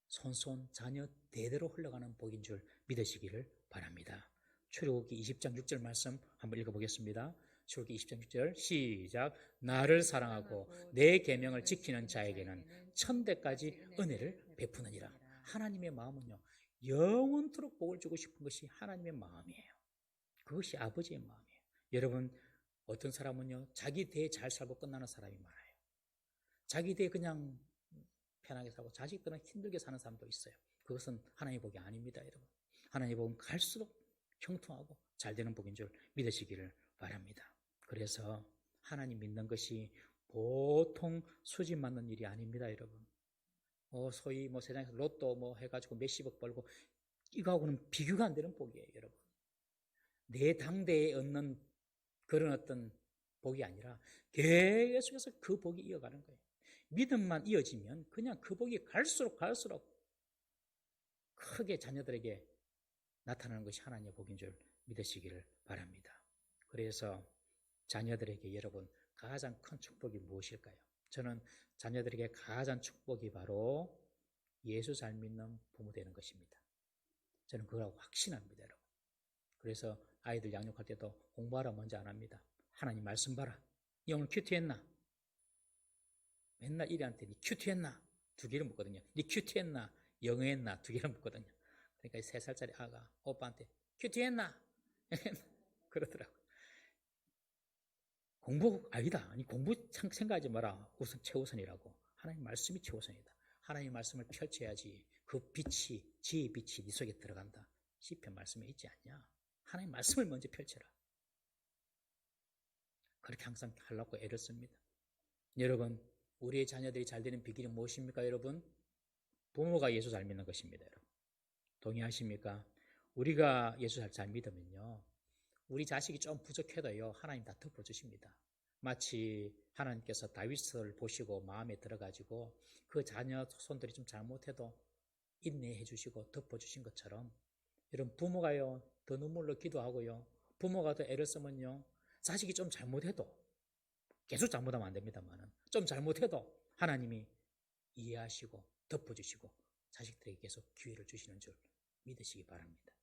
손손 자녀 대대로 흘러가는 복인 줄 믿으시기를 바랍니다. 출애굽기 20장 6절 말씀 한번 읽어보겠습니다. 출애굽기 20장 6절 시작. 나를 사랑하고 내 계명을 지키는 자에게는 천대까지 은혜를 베푸느니라. 하나님의 마음은요 영원토록 복을 주고 싶은 것이 하나님의 마음이에요. 그것이 아버지의 마음이에요. 여러분 어떤 사람은요 자기 대에 잘 살고 끝나는 사람이 많아요. 자기 대에 그냥 편하게 살고 자식들은 힘들게 사는 사람도 있어요. 그것은 하나님의 복이 아닙니다. 여러분 하나님의 복은 갈수록 형통하고 잘 되는 복인 줄 믿으시기를 바랍니다. 그래서 하나님 믿는 것이 보통 수집 맞는 일이 아닙니다. 여러분 소위 세상에서 로또 해가지고 몇십억 벌고 이거하고는 비교가 안 되는 복이에요. 여러분 내 당대에 얻는 그런 어떤 복이 아니라 계속해서 그 복이 이어가는 거예요. 믿음만 이어지면 그냥 그 복이 갈수록 크게 자녀들에게 나타나는 것이 하나님의 복인 줄 믿으시기를 바랍니다. 그래서 자녀들에게 여러분 가장 큰 축복이 무엇일까요? 저는 자녀들에게 가장 축복이 바로 예수 잘 믿는 부모 되는 것입니다. 저는 그걸 확신합니다. 여러분. 그래서 아이들 양육할 때도 공부하라 먼저 안 합니다. 하나님 말씀 봐라. 니 오늘 큐티했나? 맨날 이리한테 니 큐티했나? 2개를 묻거든요. 니 큐티했나? 영어했나? 2개를 묻거든요. 그러니까 3살짜리 아가 오빠한테 큐티했나? 그러더라고요. 공부 아니다. 아니 공부 생각하지 마라. 우선 최우선이라고. 하나님 말씀이 최우선이다. 하나님 말씀을 펼쳐야지 그 빛이 지혜의 빛이 네 속에 들어간다. 시편 말씀에 있지 않냐? 하나님 말씀을 먼저 펼쳐라. 그렇게 항상 하려고 애를 씁니다. 여러분 우리의 자녀들이 잘 되는 비결이 무엇입니까? 여러분 부모가 예수 잘 믿는 것입니다. 여러분 동의하십니까? 우리가 예수 잘 믿으면요, 우리 자식이 좀 부족해도요, 하나님 다 덮어주십니다. 마치 하나님께서 다윗을 보시고 마음에 들어가지고 그 자녀 손들이 좀 잘못해도 인내해 주시고 덮어주신 것처럼, 이런 부모가요, 더 눈물로 기도하고요, 부모가 더 애를 쓰면요, 자식이 좀 잘못해도, 계속 잘못하면 안 됩니다만, 좀 잘못해도 하나님이 이해하시고 덮어주시고 자식들에게 계속 기회를 주시는 줄 믿으시기 바랍니다.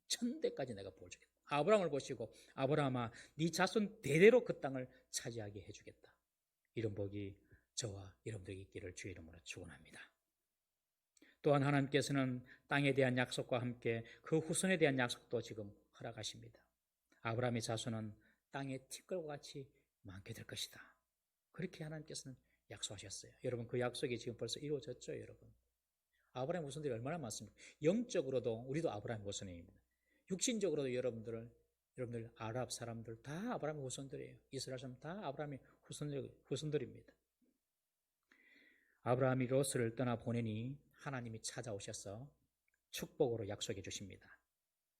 천대까지 내가 보여주겠다. 아브라함을 보시고, 아브라함아, 네 자손 대대로 그 땅을 차지하게 해주겠다. 이런 복이 저와 여러분들에게 있기를 주의 이름으로 축원합니다. 또한 하나님께서는 땅에 대한 약속과 함께 그 후손에 대한 약속도 지금 허락하십니다. 아브라함의 자손은 땅의 티끌과 같이 많게 될 것이다. 그렇게 하나님께서는 약속하셨어요. 여러분, 그 약속이 지금 벌써 이루어졌죠, 여러분. 아브라함의 후손들이 얼마나 많습니까? 영적으로도 우리도 아브라함의 후손입니다. 육신적으로도 여러분들 아랍 사람들 다 아브라함의 후손들이에요. 이스라엘 사람 다 아브라함의 후손들입니다. 아브라함이 롯을 떠나 보내니 하나님이 찾아오셔서 축복으로 약속해 주십니다.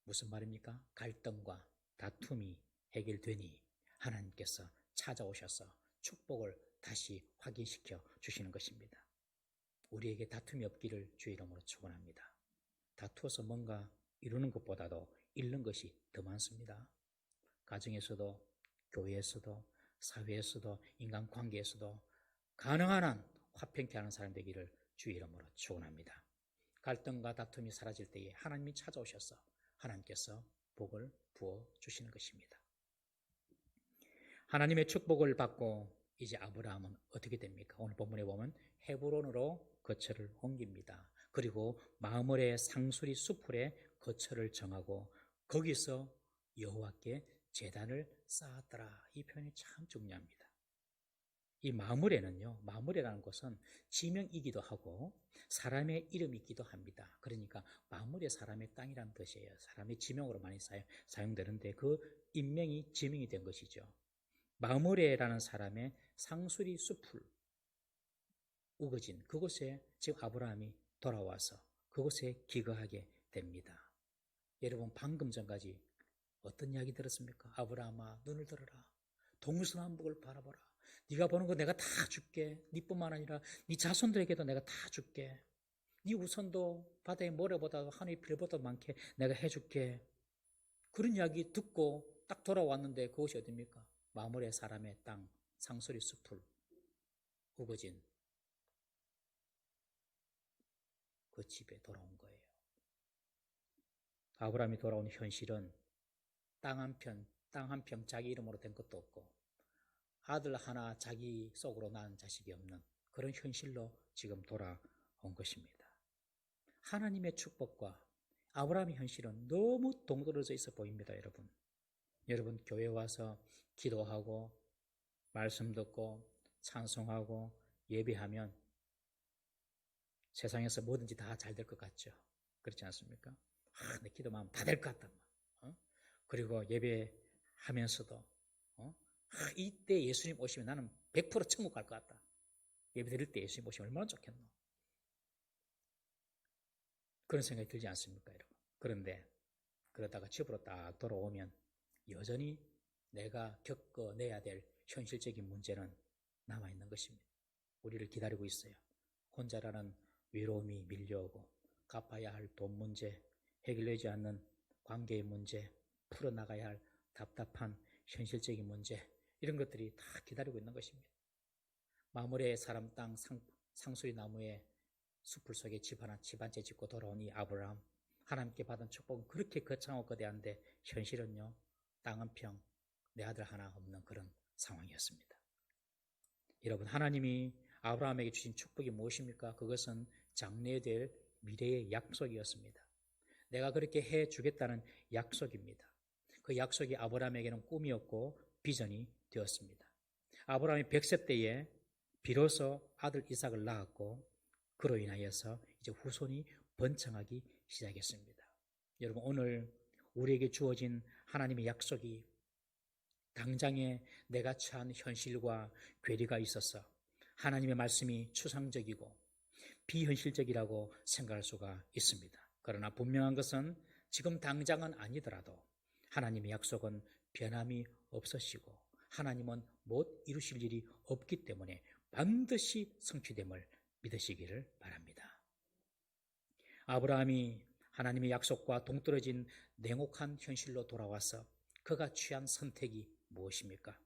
무슨 말입니까? 갈등과 다툼이 해결되니 하나님께서 찾아오셔서 축복을 다시 확인시켜 주시는 것입니다. 우리에게 다툼이 없기를 주의 이름으로 축원합니다. 다투어서 뭔가 이루는 것보다도 잃는 것이 더 많습니다. 가정에서도, 교회에서도, 사회에서도, 인간관계에서도 가능한 한 화평케 하는 사람 되기를 주의 이름으로 축원합니다. 갈등과 다툼이 사라질 때에 하나님이 찾아오셔서 하나님께서 복을 부어 주시는 것입니다. 하나님의 축복을 받고 이제 아브라함은 어떻게 됩니까? 오늘 본문에 보면 헤브론으로 거처를 옮깁니다. 그리고 마므레 상수리 수풀에 거처를 정하고 거기서 여호와께 제단을 쌓았더라. 이 표현이 참 중요합니다. 이 마므레는요, 마므레라는 것은 지명이기도 하고 사람의 이름이기도 합니다. 그러니까 마므레 사람의 땅이라는 뜻이에요. 사람의 지명으로 많이 사용되는데 그 인명이 지명이 된 것이죠. 마므레라는 사람의 상수리 숲을 우거진 그곳에 지금 아브라함이 돌아와서 그곳에 기거하게 됩니다. 여러분, 방금 전까지 어떤 이야기 들었습니까? 아브라함아, 눈을 들어라. 동서남북을 바라보라. 네가 보는 거 내가 다 줄게. 네뿐만 아니라 네 자손들에게도 내가 다 줄게. 네 우선도 바다의 모래보다도 하늘의 별보다 많게 내가 해줄게. 그런 이야기 듣고 딱 돌아왔는데 그곳이 어디입니까? 마므레 사람의 땅, 상수리 숲을 우거진 그 집에 돌아온 거예요. 아브라함이 돌아온 현실은 땅 한 평 자기 이름으로 된 것도 없고 아들 하나 자기 속으로 낳은 자식이 없는 그런 현실로 지금 돌아온 것입니다. 하나님의 축복과 아브라함의 현실은 너무 동떨어져 있어 보입니다, 여러분. 여러분, 교회 와서 기도하고 말씀 듣고 찬송하고 예배하면 세상에서 뭐든지 다 잘 될 것 같죠? 그렇지 않습니까? 내 기도만 하면 다 될 것 같다. 그리고 예배하면서도 이때 예수님 오시면 나는 100% 천국 갈 것 같다. 예배 드릴 때 예수님 오시면 얼마나 좋겠노? 그런 생각이 들지 않습니까, 여러분? 그런데 그러다가 집으로 딱 돌아오면 여전히 내가 겪어내야 될 현실적인 문제는 남아있는 것입니다. 우리를 기다리고 있어요. 혼자라는 외로움이 밀려오고 갚아야 할 돈 문제, 해결되지 않는 관계의 문제, 풀어나가야 할 답답한 현실적인 문제, 이런 것들이 다 기다리고 있는 것입니다. 마므레 사람 땅 상수리 나무의 숲을 속에 집 한 채 짓고 돌아온 이 아브라함, 하나님께 받은 축복은 그렇게 거창하고 거대한데 현실은요, 땅 한 평, 내 아들 하나 없는 그런 상황이었습니다. 여러분, 하나님이 아브라함에게 주신 축복이 무엇입니까? 그것은 장래될 미래의 약속이었습니다. 내가 그렇게 해주겠다는 약속입니다. 그 약속이 아브라함에게는 꿈이었고 비전이 되었습니다. 아브라함이 100세 때에 비로소 아들 이삭을 낳았고 그로 인하여서 이제 후손이 번창하기 시작했습니다. 여러분, 오늘 우리에게 주어진 하나님의 약속이 당장에 내가 처한 현실과 괴리가 있어서 하나님의 말씀이 추상적이고 비현실적이라고 생각할 수가 있습니다. 그러나 분명한 것은 지금 당장은 아니더라도 하나님의 약속은 변함이 없으시고 하나님은 못 이루실 일이 없기 때문에 반드시 성취됨을 믿으시기를 바랍니다. 아브라함이 하나님의 약속과 동떨어진 냉혹한 현실로 돌아와서 그가 취한 선택이 무엇입니까?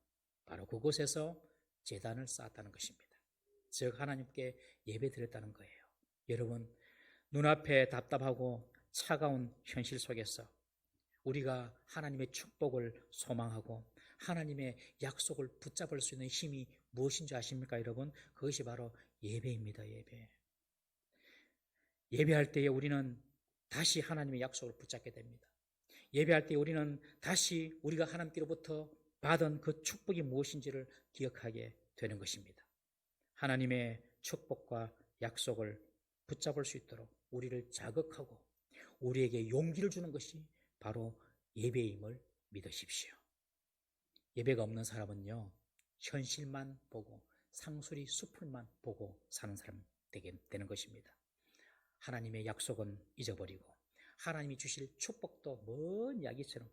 바로 그곳에서 제단을 쌓았다는 것입니다. 즉 하나님께 예배드렸다는 거예요. 여러분, 눈앞에 답답하고 차가운 현실 속에서 우리가 하나님의 축복을 소망하고 하나님의 약속을 붙잡을 수 있는 힘이 무엇인지 아십니까, 여러분? 그것이 바로 예배입니다. 예배. 예배할 때에 우리는 다시 하나님의 약속을 붙잡게 됩니다. 예배할 때 우리는 다시 우리가 하나님께로부터 받은 그 축복이 무엇인지를 기억하게 되는 것입니다. 하나님의 축복과 약속을 붙잡을 수 있도록 우리를 자극하고 우리에게 용기를 주는 것이 바로 예배임을 믿으십시오. 예배가 없는 사람은요, 현실만 보고 상수리 숲을만 보고 사는 사람 되는 것입니다. 하나님의 약속은 잊어버리고 하나님이 주실 축복도 먼 이야기처럼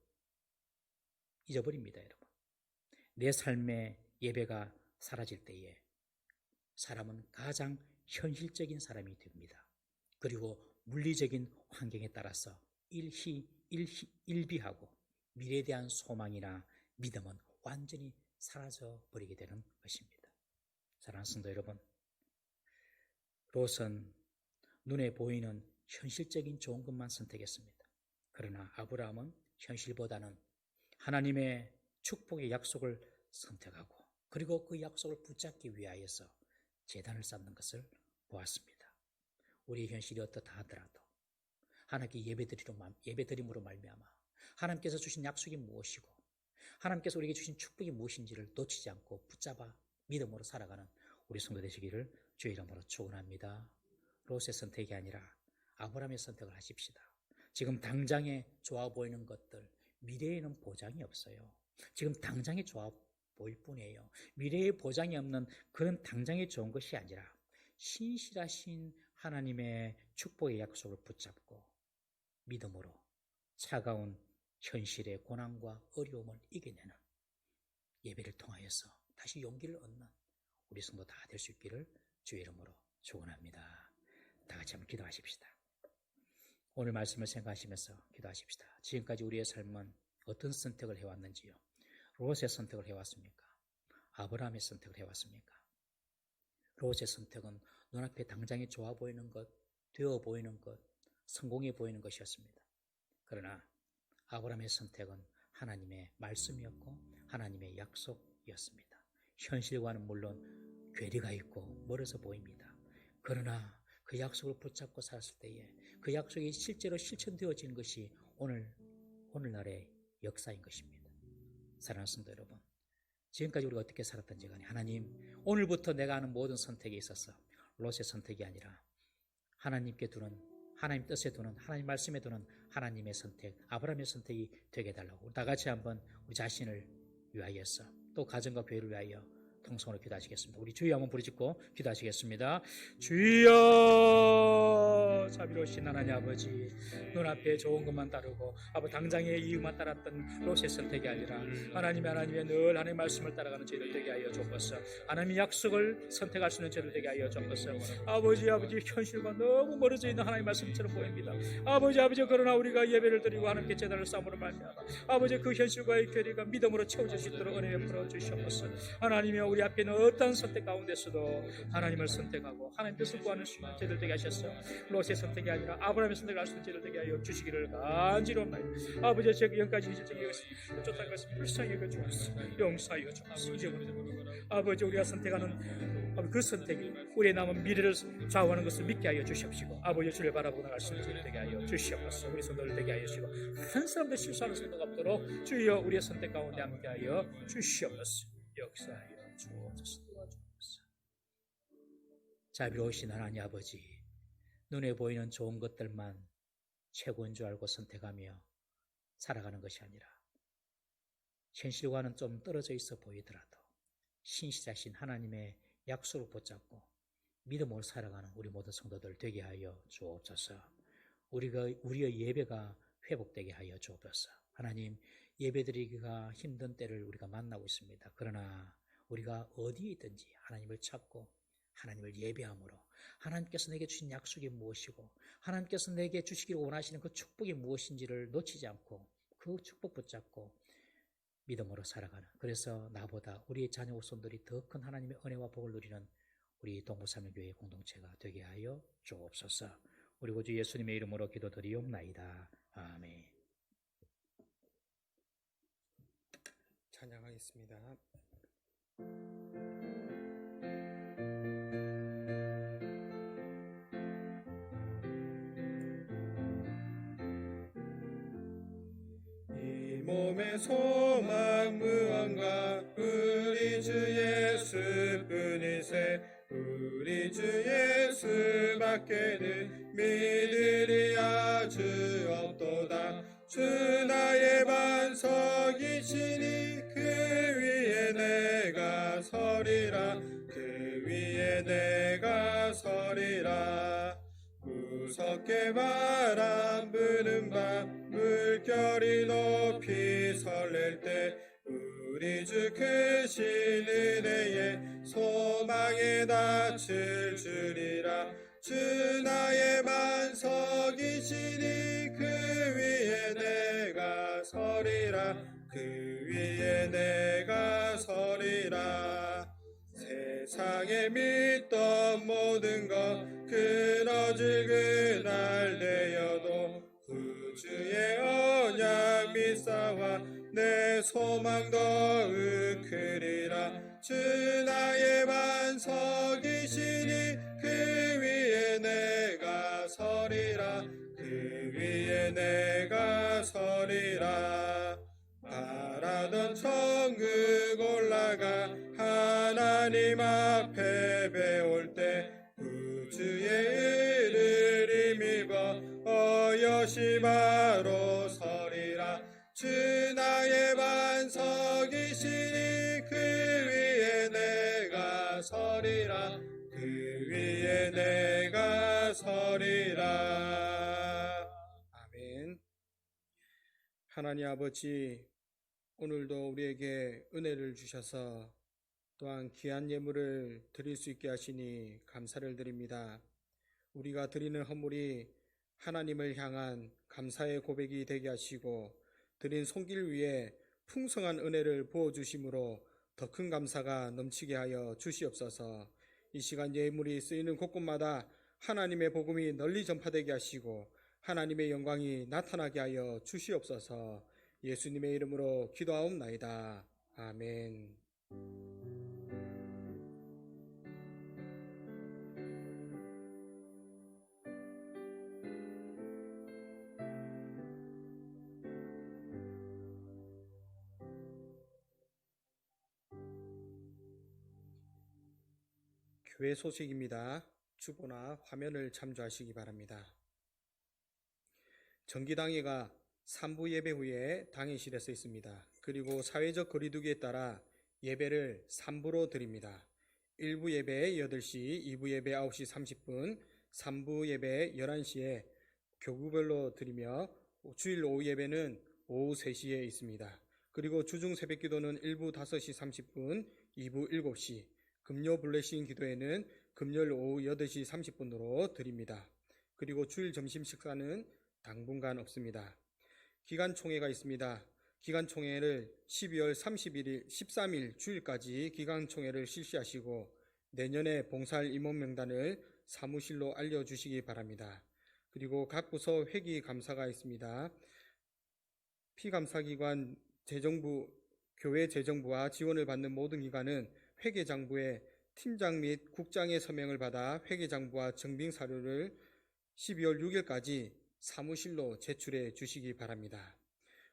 잊어버립니다. 여러분, 내 삶의 예배가 사라질 때에 사람은 가장 현실적인 사람이 됩니다. 그리고 물리적인 환경에 따라서 일비하고 미래에 대한 소망이나 믿음은 완전히 사라져 버리게 되는 것입니다. 사랑하는 성도 여러분, 롯은 눈에 보이는 현실적인 좋은 것만 선택했습니다. 그러나 아브라함은 현실보다는 하나님의 축복의 약속을 선택하고 그리고 그 약속을 붙잡기 위하여서 제단을 쌓는 것을 보았습니다. 우리의 현실이 어떻다 하더라도 하나님께 예배드림으로 말미암아 하나님께서 주신 약속이 무엇이고 하나님께서 우리에게 주신 축복이 무엇인지를 놓치지 않고 붙잡아 믿음으로 살아가는 우리 성도 되시기를 주의 이름으로 축원합니다. 롯의 선택이 아니라 아브라함의 선택을 하십시다. 지금 당장에 좋아 보이는 것들, 미래에는 보장이 없어요. 지금 당장에 좋아 보일 뿐이에요. 미래에 보장이 없는 그런 당장에 좋은 것이 아니라 신실하신 하나님의 축복의 약속을 붙잡고 믿음으로 차가운 현실의 고난과 어려움을 이겨내는 예배를 통하여서 다시 용기를 얻는 우리 성도 다 될 수 있기를 주의 이름으로 축원합니다. 다 같이 한번 기도하십시다. 오늘 말씀을 생각하시면서 기도하십시다. 지금까지 우리의 삶은 어떤 선택을 해왔는지요? 롯의 선택을 해왔습니까? 아브라함의 선택을 해왔습니까? 롯의 선택은 눈앞에 당장에 좋아 보이는 것, 되어 보이는 것, 성공해 보이는 것이었습니다. 그러나 아브라함의 선택은 하나님의 말씀이었고 하나님의 약속이었습니다. 현실과는 물론 괴리가 있고 멀어서 보입니다. 그러나 그 약속을 붙잡고 살았을 때에 그 약속이 실제로 실천되어진 것이 오늘날의 역사인 것입니다. 사랑하는 성도 여러분, 지금까지 우리가 어떻게 살았던지 간에 하나님, 오늘부터 내가 하는 모든 선택에 있어서 롯의 선택이 아니라 하나님께 두는, 하나님 뜻에 두는, 하나님 말씀에 두는 하나님의 선택, 아브라함의 선택이 되게 해달라고 다 같이 한번 우리 자신을 위하여서 또 가정과 교회를 위하여 통성으로 기도하시겠습니다. 우리 주여 한번 부르짖고 기도하시겠습니다. 주여, 자비로우신 하나님 아버지, 눈앞에 좋은 것만 따르고 당장의 이익만 따랐던 롯의 선택이 아니라 하나님의 늘 하나님의 말씀을 따라가는 저희들 되게 하여 주옵소서. 하나님의 약속을 선택할 수 있는 저희들 되게 하여 주옵소서. 아버지 현실과 너무 멀어져 있는 하나님의 말씀처럼 보입니다. 아버지 그러나 우리가 예배를 드리고 하나님께 제단을 쌓음으로 말미암아 아버지 그 현실과의 괴리가 믿음으로 채워질 수 있도록 은혜 베풀어 주시옵소서. 하나님이여, 우리 앞에 있는 어떤 선택 가운데서도 하나님을 선택하고 하나님 뜻을 구하는 저희들 되게 하셨어. 롯의 선택이 아니라 아브라함의 선택을 할 수 있는 저희들 되게 하여 주시기를 간지럽나이다. 아버지, 제가 영까지 이제적인 것을 쫓아갈 것을 불쌍히 여겨주옵소서. 용서하여 주옵소서. 아버지, 우리가 선택하는 그 선택이 우리의 남은 미래를 좌우하는 것을 믿게 하여 주시옵시고 아버지, 주를 바라보고 나갈 수 있는 저희들 되게 하여 주시옵소서. 우리 성도들 되게 하여 주시고 한 사람도 실수하는 성도가 없도록 주여 우리의 선택 가운데 함께 하여 주시옵소서. 역사하여 주옵소서. 도와주옵소서. 자비로우신 하나님 아버지, 눈에 보이는 좋은 것들만 최고인 줄 알고 선택하며 살아가는 것이 아니라 현실과는 좀 떨어져 있어 보이더라도 신실하신 하나님의 약속을 붙잡고 믿음으로 살아가는 우리 모든 성도들 되게 하여 주옵소서. 우리의 예배가 회복되게 하여 주옵소서. 하나님, 예배드리기가 힘든 때를 우리가 만나고 있습니다. 그러나 우리가 어디에 있든지 하나님을 찾고 하나님을 예배함으로 하나님께서 내게 주신 약속이 무엇이고 하나님께서 내게 주시기를 원하시는 그 축복이 무엇인지를 놓치지 않고 그 축복 붙잡고 믿음으로 살아가는, 그래서 나보다 우리의 자녀 후손들이 더 큰 하나님의 은혜와 복을 누리는 우리 동부삼일교회 공동체가 되게 하여 주옵소서. 우리 구주 예수님의 이름으로 기도드리옵나이다. 아멘. 찬양하겠습니다. 이 몸의 소망 무언가 우리 주 예수뿐이세. 우리 주 예수밖에는 믿으리 아주 없도다. 주 나의 반석이시니 그 위에 내가 서리라. 그 위에 내가 서리라. 무섭게 바람 부는 밤 물결이 높이 설렐 때 우리 주 크신 은혜에 소망에 닿을 줄이라. 주 나의 반석이시니 그 위에 내가 서리라. 그 위에 내가 서리라. 세상에 믿던 모든 것 끊어질 그날 되어도 구주의 언약 믿사와 내 소망 더욱 크리라. 주 나의 반석이시니 그 위에 내가 서리라. 그 위에 내가 서리라. 바라던 천국 올라가 하나님 앞에 배울 때 구주의 은을 힘입어 어여시 바로 서리라. 주 나의 반석이시니 그 위에 내가 서리라. 그 위에 내가 서리라. 아멘. 하나님 아버지, 오늘도 우리에게 은혜를 주셔서 또한 귀한 예물을 드릴 수 있게 하시니 감사를 드립니다. 우리가 드리는 헌물이 하나님을 향한 감사의 고백이 되게 하시고 드린 손길 위에 풍성한 은혜를 부어주심으로 더 큰 감사가 넘치게 하여 주시옵소서. 이 시간 예물이 쓰이는 곳곳마다 하나님의 복음이 널리 전파되게 하시고 하나님의 영광이 나타나게 하여 주시옵소서. 예수님의 이름으로 기도하옵나이다. 아멘. 교회 소식입니다. 주보나 화면을 참조하시기 바랍니다. 정기당회가 3부 예배 후에 당회실에 서 있습니다. 그리고 사회적 거리두기에 따라 예배를 3부로 드립니다. 1부 예배 8시, 2부 예배 9시 30분, 3부 예배 11시에 교구별로 드리며 주일 오후 예배는 오후 3시에 있습니다. 그리고 주중 새벽 기도는 1부 5시 30분, 2부 7시, 금요 블레싱 기도회는 금요일 오후 8시 30분으로 드립니다. 그리고 주일 점심 식사는 당분간 없습니다. 기간총회가 있습니다. 기간총회를 12월 13일 주일까지 기간총회를 실시하시고 내년에 봉사할 임원 명단을 사무실로 알려주시기 바랍니다. 그리고 각 부서 회기 감사가 있습니다. 피감사기관 교회 재정부와 지원을 받는 모든 기관은 회계장부에 팀장 및 국장의 서명을 받아 회계장부와 증빙 사료를 12월 6일까지 사무실로 제출해 주시기 바랍니다.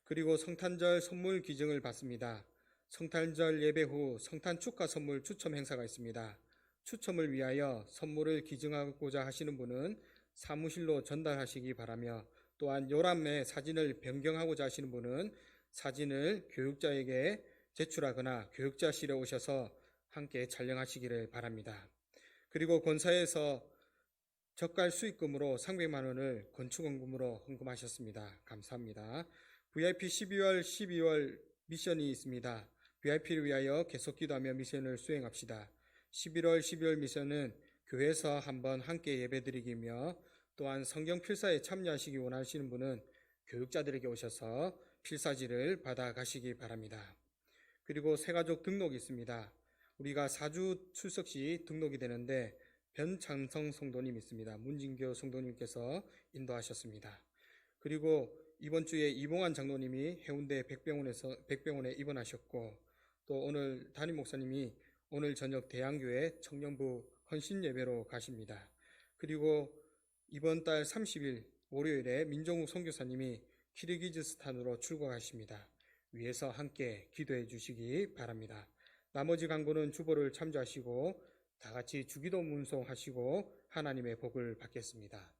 그리고 성탄절 선물 기증을 받습니다. 성탄절 예배 후 성탄 축하 선물 추첨 행사가 있습니다. 추첨을 위하여 선물을 기증하고자 하시는 분은 사무실로 전달하시기 바라며 또한 요람의 사진을 변경하고자 하시는 분은 사진을 교육자에게 제출하거나 교육자실에 오셔서 함께 촬영하시기를 바랍니다. 그리고 권사에서 젓갈 수익금으로 300만 원을 건축원금으로 헌금하셨습니다. 감사합니다. VIP 12월 미션이 있습니다. VIP를 위하여 계속 기도하며 미션을 수행합시다. 12월 미션은 교회에서 한번 함께 예배드리기며 또한 성경 필사에 참여하시기 원하시는 분은 교육자들에게 오셔서 필사지를 받아 가시기 바랍니다. 그리고 새가족 등록이 있습니다. 우리가 4주 출석 시 등록이 되는데 변창성 성도님 있습니다. 문진교 성도님께서 인도하셨습니다. 그리고 이번 주에 이봉환 장로님이 해운대 백병원에 입원하셨고 또 오늘 담임 목사님이 오늘 저녁 대양교회 청년부 헌신 예배로 가십니다. 그리고 이번 달 30일 월요일에 민정욱 선교사님이 키르기즈스탄으로 출국하십니다. 위에서 함께 기도해 주시기 바랍니다. 나머지 간구는 주보를 참조하시고 다 같이 주기도 문송하시고 하나님의 복을 받겠습니다.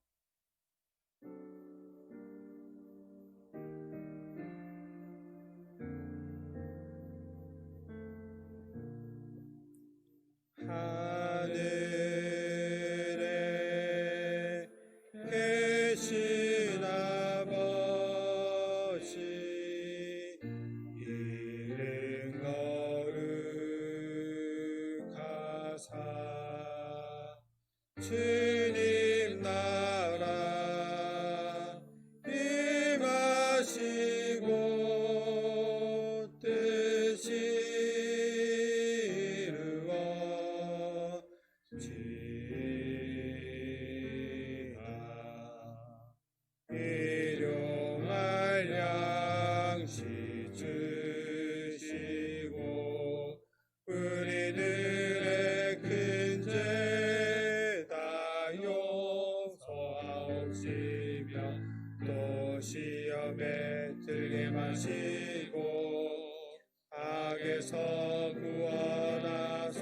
하늘에 계신 아버지 이름 거룩하사 주님 나라 임하시고 뜻이 일용할 양식 주시고 우리들의 큰 죄 다 용서하옵시며 또 시험에 들게 마시고 악에서 구원하소서.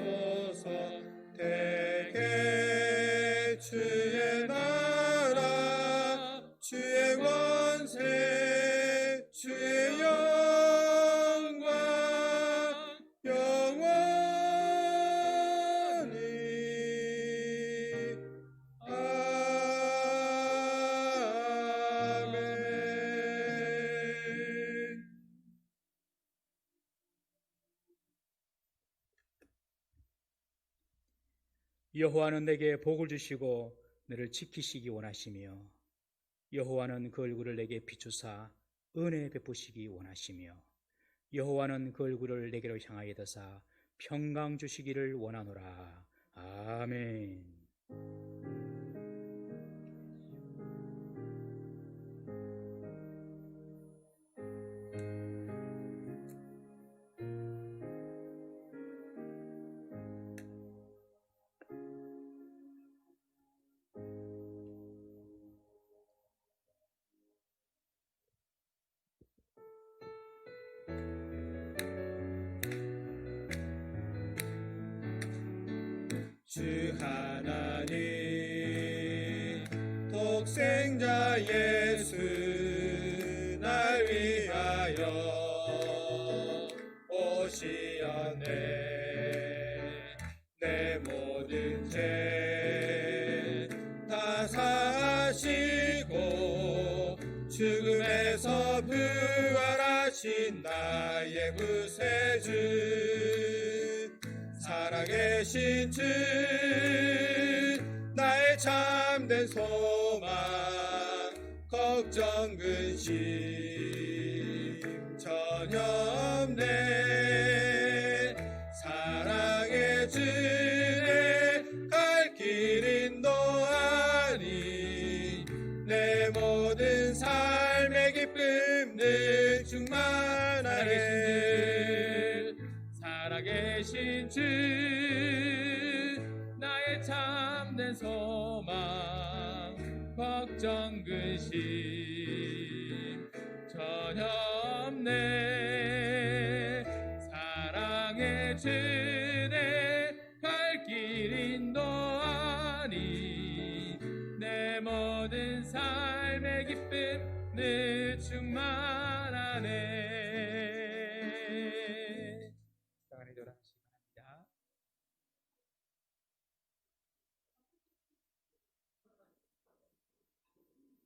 대개 주의 나라 주의 권세 주의 영광 영원히 아멘. 여호와는 내게 복을 주시고 너를 지키시기 원하시며 여호와는 그 얼굴을 내게 비추사 은혜 베푸시기 원하시며 여호와는 그 얼굴을 내게로 향하여 드사 평강 주시기를 원하노라. 아멘. 주 하나님 독생자 예수 날 위하여 오시었네. 내 모든 죄 다 사하시고 죽음에서 부활하신 나의 구세주 살아계신 주 나의 참된 소망 걱정 근심 전혀 없네. 사랑의 주내 갈 길 인도하니 내 모든 삶의 기쁨 늘 충만하네. 살아계신 주 나의 참된 소망 걱정 근심 전혀 없네. 사랑의 주내 갈 길 인도하니 내 모든 삶의 기쁨 늘 충만